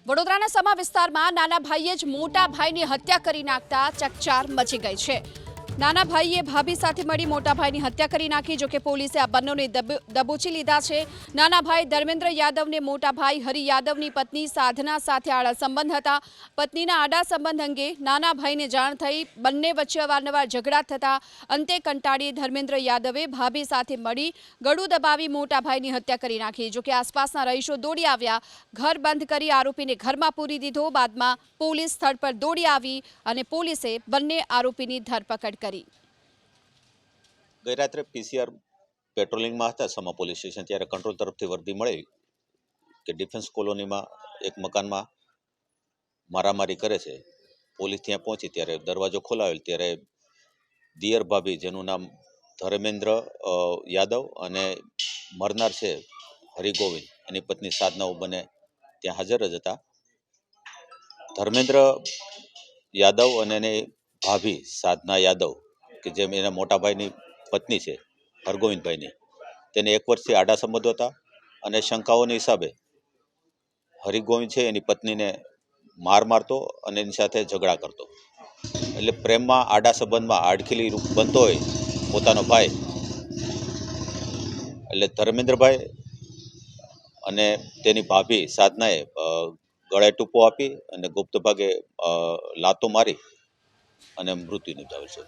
વડોદરાના સમા વિસ્તારમાં નાના ભાઈએ જ મોટા ભાઈની હત્યા કરી નાખતા ચકચાર મચી ગઈ છે। નાના ભાઈએ ભાભી સાથે મળી મોટા ભાઈની હત્યા કરી નાખી। જોકે પોલીસે આ બંનેને દબોચી લીધા છે। નાના ભાઈ ધર્મેન્દ્ર યાદવને મોટા ભાઈ હરિ યાદવની પત્ની સાધના સાથે આડા સંબંધ હતા। પત્નીના આડા સંબંધ અંગે નાના ભાઈને જાણ થઈ। બંને વચ્ચે અવારનવાર ઝઘડા થતા અંતે કંટાળી ધર્મેન્દ્ર યાદવે ભાભી સાથે મળી ગળું દબાવી મોટા ભાઈની હત્યા કરી નાખી। જોકે આસપાસના રહીશો દોડી આવ્યા, ઘર બંધ કરી આરોપીને ઘરમાં પૂરી દીધો। બાદમાં પોલીસ સ્થળ પર દોડી આવી અને પોલીસે બંને આરોપીની ધરપકડ કરી। ગઈ રાત્રે પીસીઆર પેટ્રોલિંગમાં હતા સમા પોલીસ સ્ટેશન, ત્યારે કંટ્રોલ તરફથી વર્દી મળી કે ડિફેન્સ કોલોનીમાં એક મકાનમાં મારામારી કરે છે। પોલીસ ત્યાં પહોંચી ત્યારે દરવાજો ખોલાવેલ ત્યારે દિયર ભાભી, જેનું નામ ધર્મેન્દ્ર યાદવ અને મરનાર છે હરિગોવિંદ, એની પત્ની સાધનાઓ બંને ત્યાં હાજર જ હતા। ધર્મેન્દ્ર યાદવ અને એની ભાભી સાધના યાદવ, કે જેમ એના મોટા ભાઈની પત્ની છે હરગોવિંદભાઈની, તેને 1 વર્ષથી આડા સંબંધો હતા અને શંકાઓના હિસાબે હરિગોવિંદ છે એની પત્નીને મારતો અને એની સાથે ઝઘડા કરતો। એટલે પ્રેમમાં, આડા સંબંધમાં આડખીલી બનતો હોય પોતાનો ભાઈ, એટલે ધર્મેન્દ્રભાઈ અને તેની ભાભી સાધનાએ ગળે ટૂંપો આપી અને ગુપ્ત ભાગે લાતો મારી અને મૃત્યુ નિપજાવેલ છે।